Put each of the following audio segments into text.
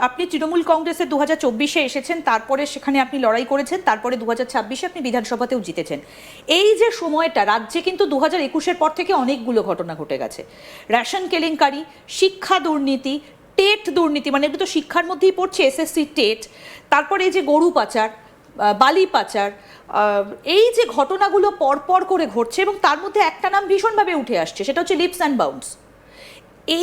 আপনি তৃণমূল কংগ্রেসে 2024-এ এসেছেন, তারপরে সেখানে আপনি লড়াই করেছেন, তারপরে 2026-এ আপনি বিধানসভাতেও জিতেছেন। এই যে সময়টা রাজ্যে কিন্তু 2021-এর পর থেকে অনেকগুলো ঘটনা ঘটে গেছে। রেশন কেলেঙ্কারি, শিক্ষা দুর্নীতি, টেট দুর্নীতি, মানে এগুলো তো শিক্ষার মধ্যেই পড়ছে, এসএসসি টেট, তারপরে এই যে গরু পাচার, বালি পাচার, এই যে ঘটনাগুলো পরপর করে ঘটছে এবং তার মধ্যে একটা নাম ভীষণভাবে উঠে আসছে, সেটা হচ্ছে লিপস অ্যান্ড বাউন্স।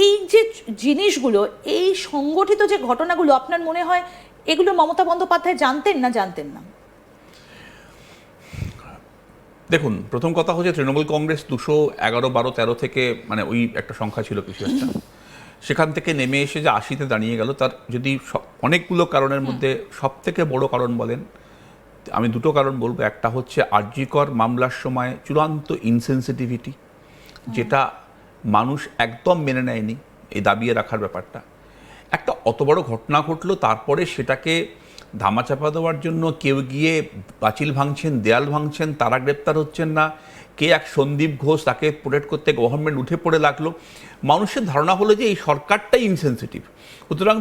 এই যে জিনিসগুলো, এই সংগঠিত যে ঘটনাগুলো, আপনার মনে হয় এগুলো মমতা বন্দ্যোপাধ্যায় জানতেন না জানতেন না? দেখুন, প্রথম কথা হচ্ছে তৃণমূল কংগ্রেস 211, 12, 13 থেকে, মানে ওই একটা সংখ্যা ছিল কিছু একটা, সেখান থেকে নেমে এসে যে 80-তে দাঁড়িয়ে গেল, তার যদি অনেকগুলো কারণের মধ্যে সব থেকে বড় কারণ বলেন, আমি দুটো কারণ বলবো। একটা হচ্ছে আর.জি. কর মামলার সময় চূড়ান্ত ইনসেনসিটিভিটি, যেটা মানুষ একদম মেনে নেয়নি, এই দাবিয়ে রাখার ব্যাপারটা। একটা অত বড় ঘটনা ঘটলো, তারপরে সেটাকে ধামাচাপা দেওয়ার জন্য কেউ গিয়ে পাঁচিল ভাঙছেন, দেয়াল ভাঙছেন, তারা গ্রেপ্তার হচ্ছেন না, কে এক সন্দীপ ঘোষ, তাকে প্রোটেক্ট করতে গভর্নমেন্ট উঠে পড়ে লাগলো। মানুষের ধারণা হলো যে এই সরকারটাই ইনসেনসিটিভ, সুতরাং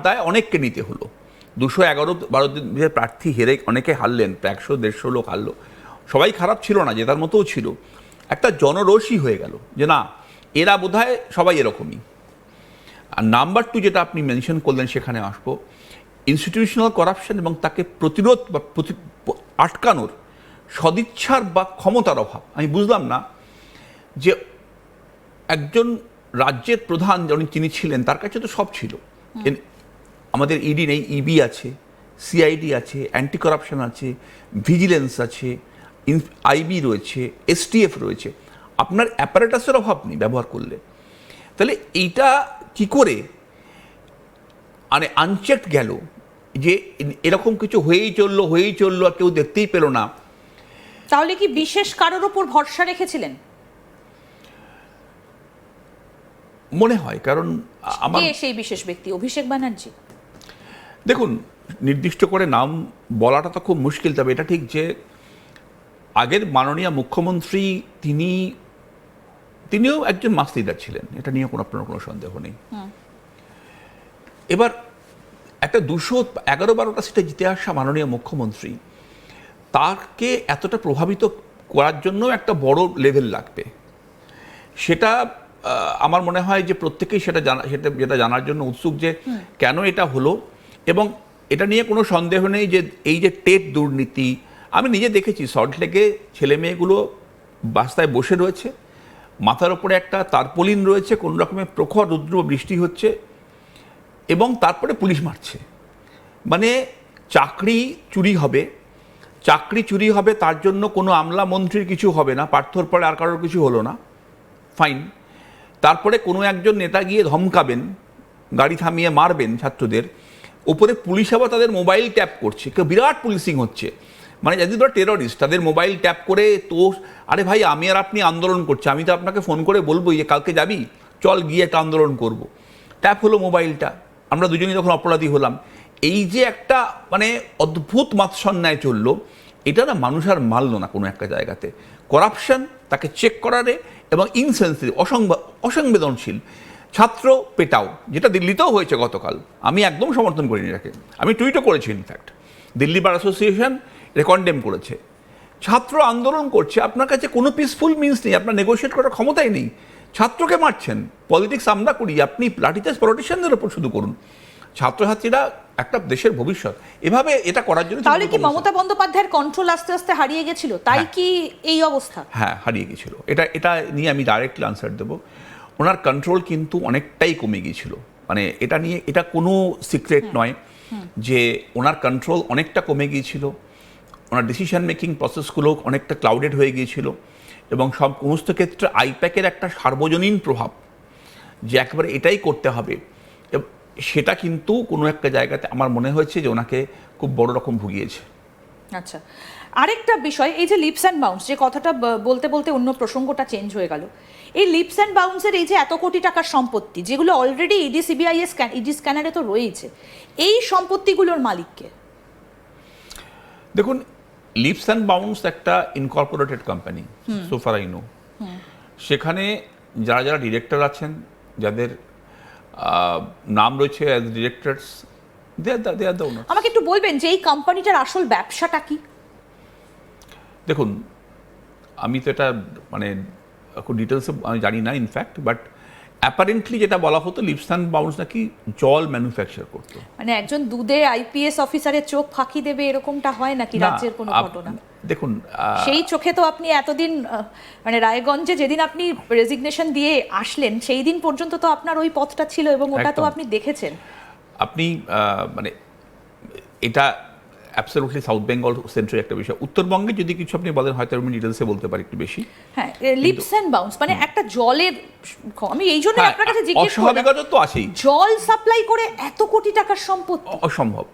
দায় অনেককে নিতে হলো। 211-12 দিনের প্রার্থী হেরে অনেকে হারলেন, প্রায় 100-150 লোক হারলো। সবাই খারাপ ছিল না, জেতার মতোও ছিল। একটা জনরোষই হয়ে গেল যে না, এরা বোধহয় সবাই এরকমই। আর নাম্বার 2 যেটা আপনি মেনশন করলেন, সেখানে আসবো, ইনস্টিটিউশনাল করাপশন এবং তাকে প্রতিরোধ বা আটকানোর সদিচ্ছার বা ক্ষমতার অভাব। আমি বুঝলাম না যে একজন রাজ্যের প্রধান যিনি ছিলেন, তার কাছে তো সব ছিল। আমাদের ইডি নেই, ইবি আছে, সিআইডি আছে, অ্যান্টি করাপশন আছে, ভিজিলেন্স আছে, আইবি রয়েছে, এসটিএফ রয়েছে। আপনার অ্যাপারেটাসের অভাব নেই ব্যবহার করলে। তাহলে এইটা কি করে মানে আনচেকড গেল যে এরকম কিছু হয়েই চললো আর কেউ দেখতেই পেল না? তাহলে কি বিশেষ কারোর ওপর ভরসা রেখেছিলেন? মনে হয়, কারণ আমার সেই বিশেষ ব্যক্তি অভিষেক ব্যানার্জি। দেখুন, নির্দিষ্ট করে নাম বলাটা তো খুব মুশকিল, তবে এটা ঠিক যে আগের মাননীয় মুখ্যমন্ত্রী তিনিও একজন মাস লিডার ছিলেন, এটা নিয়ে কোনো সন্দেহ নেই। এবার একটা 211-12টা সিটে জিতে আসা মাননীয় মুখ্যমন্ত্রী, তাকে এতটা প্রভাবিত করার জন্য একটা বড় লেভেল লাগবে। সেটা আমার মনে হয় যে প্রত্যেকেই যেটা জানার জন্য উৎসুক যে কেন এটা হলো। এবং এটা নিয়ে কোনো সন্দেহ নেই যে এই যে টেট দুর্নীতি, আমি নিজে দেখেছি সল্টলেকে ছেলে মেয়েগুলো রাস্তায় বসে রয়েছে, মাথার ওপরে একটা তারপলিন রয়েছে, কোনো রকমের প্রখর রুদ্র বৃষ্টি হচ্ছে, এবং তারপরে পুলিশ মারছে। মানে চাকরি চুরি হবে, তার জন্য কোনো আমলা মন্ত্রীর কিছু হবে না, পার্থর পরে আর কারোর কিছু হলো না, ফাইন। তারপরে কোনো একজন নেতা গিয়ে ধমকাবেন, গাড়ি থামিয়ে মারবেন ছাত্রদের, উপরে পুলিশ আবার তাদের মোবাইল ট্যাপ করছে, কেউ বিরাট পুলিশিং হচ্ছে। মানে যদি ধরো টেররিস্ট, তাদের মোবাইল ট্যাপ করে, তো আরে ভাই, আমি আর আপনি আন্দোলন করছি, আমি তো আপনাকে ফোন করে বলবো যে কালকে যাবি, চল গিয়ে একটা আন্দোলন করব। ট্যাপ হলো মোবাইলটা, আমরা দুজনেই তখন অপরাধী হলাম। এই যে একটা মানে অদ্ভুত মাৎসন্যায় চললো, এটা না মানুষ আর মানল না কোনো একটা জায়গাতে। করাপশন, তাকে চেক করারে, এবং ইনসেন্সিটিভ, অসংবেদনশীল। ছাত্র পেটাও, যেটা দিল্লিতেও হয়েছে গতকাল, আমি একদম সমর্থন করিনি এটাকে, আমি টুইটও করেছি। ইনফ্যাক্ট দিল্লি বার অ্যাসোসিয়েশন এটা কন্ডেম করেছে। ছাত্র আন্দোলন করছে, আপনার কাছে কোনো পিসফুল মিনস নেই, আপনার নেগোশিয়েট করার ক্ষমতাই নেই, ছাত্রকে মারছেন। পলিটিক্স আমরা করি, আপনি লাঠিচার্জ পলিটিশিয়ানদের ওপর শুধু করুন। ছাত্রছাত্রীরা একটা দেশের ভবিষ্যৎ, এভাবে এটা করার জন্য। তাহলে কি মমতা বন্দ্যোপাধ্যায়ের কন্ট্রোল আস্তে আস্তে হারিয়ে গেছিল, তাই কি এই অবস্থা? হ্যাঁ, হারিয়ে গেছিল। এটা নিয়ে আমি ডাইরেক্টলি আনসার দেবো। ওনার কন্ট্রোল কিন্তু অনেকটাই কমে গিয়েছিল। মানে এটা নিয়ে, এটা কোনো সিক্রেট নয় যে ওনার কন্ট্রোল অনেকটা কমে গিয়েছিল। ওনার ডিসিশন মেকিং প্রসেসগুলো অনেকটা ক্লাউডেড হয়ে গিয়েছিল, এবং সমস্ত ক্ষেত্রে আইপ্যাকের একটা সার্বজনীন প্রভাব যে একেবারে এটাই করতে হবে, সেটা কিন্তু কোনো একটা জায়গাতে আমার মনে হয়েছে যে ওনাকে খুব বড় রকম ভুগিয়েছে। আচ্ছা, আরেকটা বিষয়, এই যে লিপস অ্যান্ড বাউন্স, যে কথাটা বলতে বলতে অন্য প্রসঙ্গটা চেঞ্জ হয়ে গেল। এই লিপস অ্যান্ড বাউন্সের এই যে এত কোটি টাকার সম্পত্তি, যেগুলো অলরেডি ইডি সিবিআই ইডি স্ক্যানারে তো রয়েছে, এই সম্পত্তিগুলোর মালিককে? দেখুন, লিপস অ্যান্ড বাউন্স একটা incorporated company, so far I know. সেখানে যারা ডিরেক্টর আছেন, যাদের নাম রয়েছে as directors, they are the owner. আমাকে একটু বলবেন যে এই কোম্পানিটার আসল ব্যবসাটা কি? দেখুন, আমি তো এটা মানে খুব ডিটেলসে আমি জানি না ইনফ্যাক্ট, বাট অ্যাপারেন্টলি যেটা বলা হতো লিপস অ্যান্ড বাউন্স নাকি জল ম্যানুফ্যাকচার করতো। মানে একজন দুধে আইপিএস অফিসারের চোখ ফাঁকি দেবে এরকমটা হয় নাকি না, রাজ্যের কোনো ঘটনা? দেখুন, সেই চোখে তো আপনি এতদিন মানে রায়গঞ্জে যেদিন আপনি রেজিগনেশন দিয়ে আসলেন সেই দিন পর্যন্ত তো আপনার ওই পথটা ছিল এবং ওটা তো একদম। আপনি দেখেছেন। আপনি মানে এটা অ্যাবসলিউটলি সাউথ বেঙ্গল সেন্ট্রাল একটা বিষয়। উত্তরবঙ্গে যদি কিছু আপনি বলেন হয়তো আমি ডিটেলসে বলতে পারি একটু বেশি। হ্যাঁ, লিপস এন্ড বাউন্স মানে একটা জলের, আমি এই জন্য হ্যাঁ, আপনার কাছে জিজ্ঞেস করলাম, অস্বাভাবিকতা তো আছেই, জল সাপ্লাই করে এত কোটি টাকার সম্পত্তি অসম্ভব।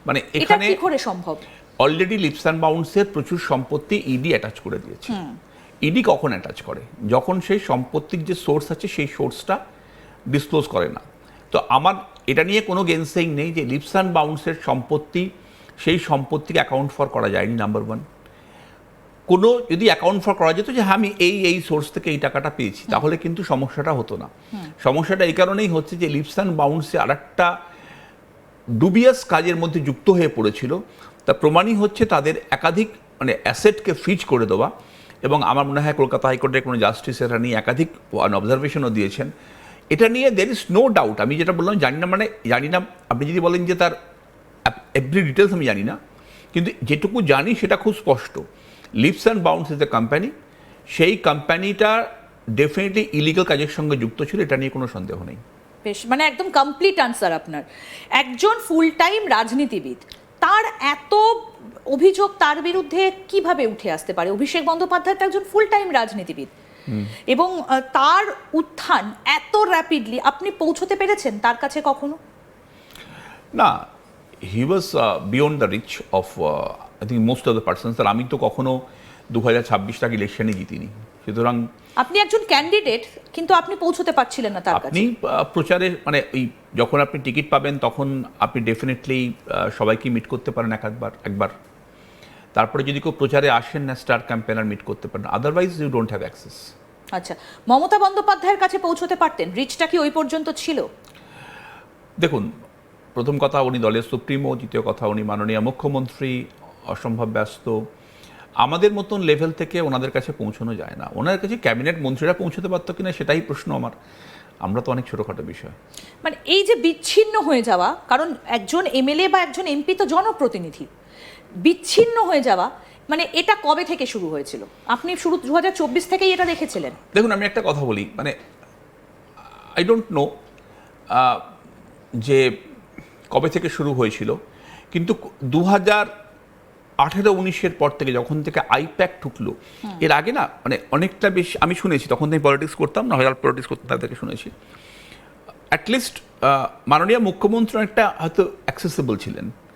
মানে এটা এখানে কি করে সম্ভব? অলরেডি লিপস অ্যান্ড বাউন্সের প্রচুর সম্পত্তি ইডি অ্যাটাচ করে দিয়েছে। ইডি কখন অ্যাটাচ করে? যখন সেই সম্পত্তির যে সোর্স আছে সেই সোর্সটা ডিসক্লোজ করে না। তো আমার এটা নিয়ে কোনো গেনসেইং নেই যে লিপস অ্যান্ড বাউন্সের সম্পত্তি, সেই সম্পত্তিকে অ্যাকাউন্ট ফর করা যায়নি, নাম্বার ওয়ান। কোনো যদি অ্যাকাউন্ট ফর করা যেত যে আমি এই সোর্স থেকে এই টাকাটা পেয়েছি, তাহলে কিন্তু সমস্যাটা হতো না। সমস্যাটা এই কারণেই হচ্ছে যে লিপস অ্যান্ড বাউন্সে আরেকটা ডুবিয়াস কাজের মধ্যে যুক্ত হয়ে পড়েছিল। তা প্রমাণই হচ্ছে তাদের একাধিক মানে অ্যাসেটকে ফ্রিজ করে দেওয়া, এবং আমার মনে হয় কলকাতা হাইকোর্টের কোনো জাস্টিস এটা নিয়ে একাধিক অবজারভেশনও দিয়েছেন। এটা নিয়ে দের ইজ নো ডাউট। আমি যেটা বললাম জানি না, মানে জানি না, আপনি যদি বলেন যে তার এভরি ডিটেলস আমি জানি না, কিন্তু যেটুকু জানি সেটা খুব স্পষ্ট। Leaps and Bounds is a company, সেই কোম্পানিটা ডেফিনেটলি ইলিগাল কাজের সঙ্গে যুক্ত ছিল, এটা নিয়ে কোনো সন্দেহ নেই। বেশ, মানে একদম কমপ্লিট আনসার আপনার। একজন ফুল টাইম রাজনীতিবিদ, তার এত অভিযোগ তার বিরুদ্ধে কিভাবে উঠে আসতে পারে? অভিষেক বন্দ্যোপাধ্যায় তো একজন ফুল টাইম রাজনীতিবিদ, এবং তার উত্থান এত র্যাপিডলি আপনি পৌঁছতে পেরেছেন তার কাছে কখনো? না, he was beyond the reach of I think most of the persons. আর আমি তো কখনো 2026 ইলেকশনে জিতিনি, সুতরাং আপনি একজন ক্যান্ডিডেট কিন্তু আপনি পৌঁছতে পারছিলেন না তার কাছে। আপনি প্রচারে মানে ওই যখন আপনি টিকিট পাবেন তখন আপনি ডেফিনেটলি সবাইকে মিট করতে পারেন একবার। তারপরে যদি কেউ প্রচারে আসেন না, স্টার ক্যাম্পেনার মিট করতে পারেন, otherwise you don't have access. আচ্ছা, মমতা বন্দ্যোপাধ্যায়ের কাছে পৌঁছতে পারতেন? রিচটা কি ওই পর্যন্ত ছিল? দেখুন, প্রথম কথা উনি দলের সুপ্রিমো, দ্বিতীয় কথা উনি মাননীয় মুখ্যমন্ত্রী, অসম্ভব ব্যস্ত। আমাদের মতন লেভেল থেকে ওনাদের কাছে পৌঁছানো যায় না। ওনার কাছে ক্যাবিনেট মন্ত্রীরা পৌঁছতে পারতো কিনা সেটাই প্রশ্ন আমার। আমরা তো অনেক ছোটোখাটো বিষয়। মানে এই যে বিচ্ছিন্ন হয়ে যাওয়া, কারণ একজন এমএলএ বা একজন এমপি তো জনপ্রতিনিধি, বিচ্ছিন্ন হয়ে যাওয়া মানে এটা কবে থেকে শুরু হয়েছিল? আপনি শুরু 2024 থেকেই এটা দেখেছিলেন? দেখুন, আমি একটা কথা বলি, মানে আই ডোন্ট নো যে কবে থেকে শুরু হয়েছিল, কিন্তু 2018-19 পর থেকে যখন থেকে আইপ্যাক ঢুকলো, এর আগে না মানে অনেকটা বেশি আমি শুনেছি, তখন আমি পলিটিক্স করতাম না, হয়তো পলিটিক্স করতাম, তাদেরকে শুনেছি অ্যাটলিস্ট মাননীয় মুখ্যমন্ত্রী একটা হয়তো অ্যাক্সেসিবল ছিলেন।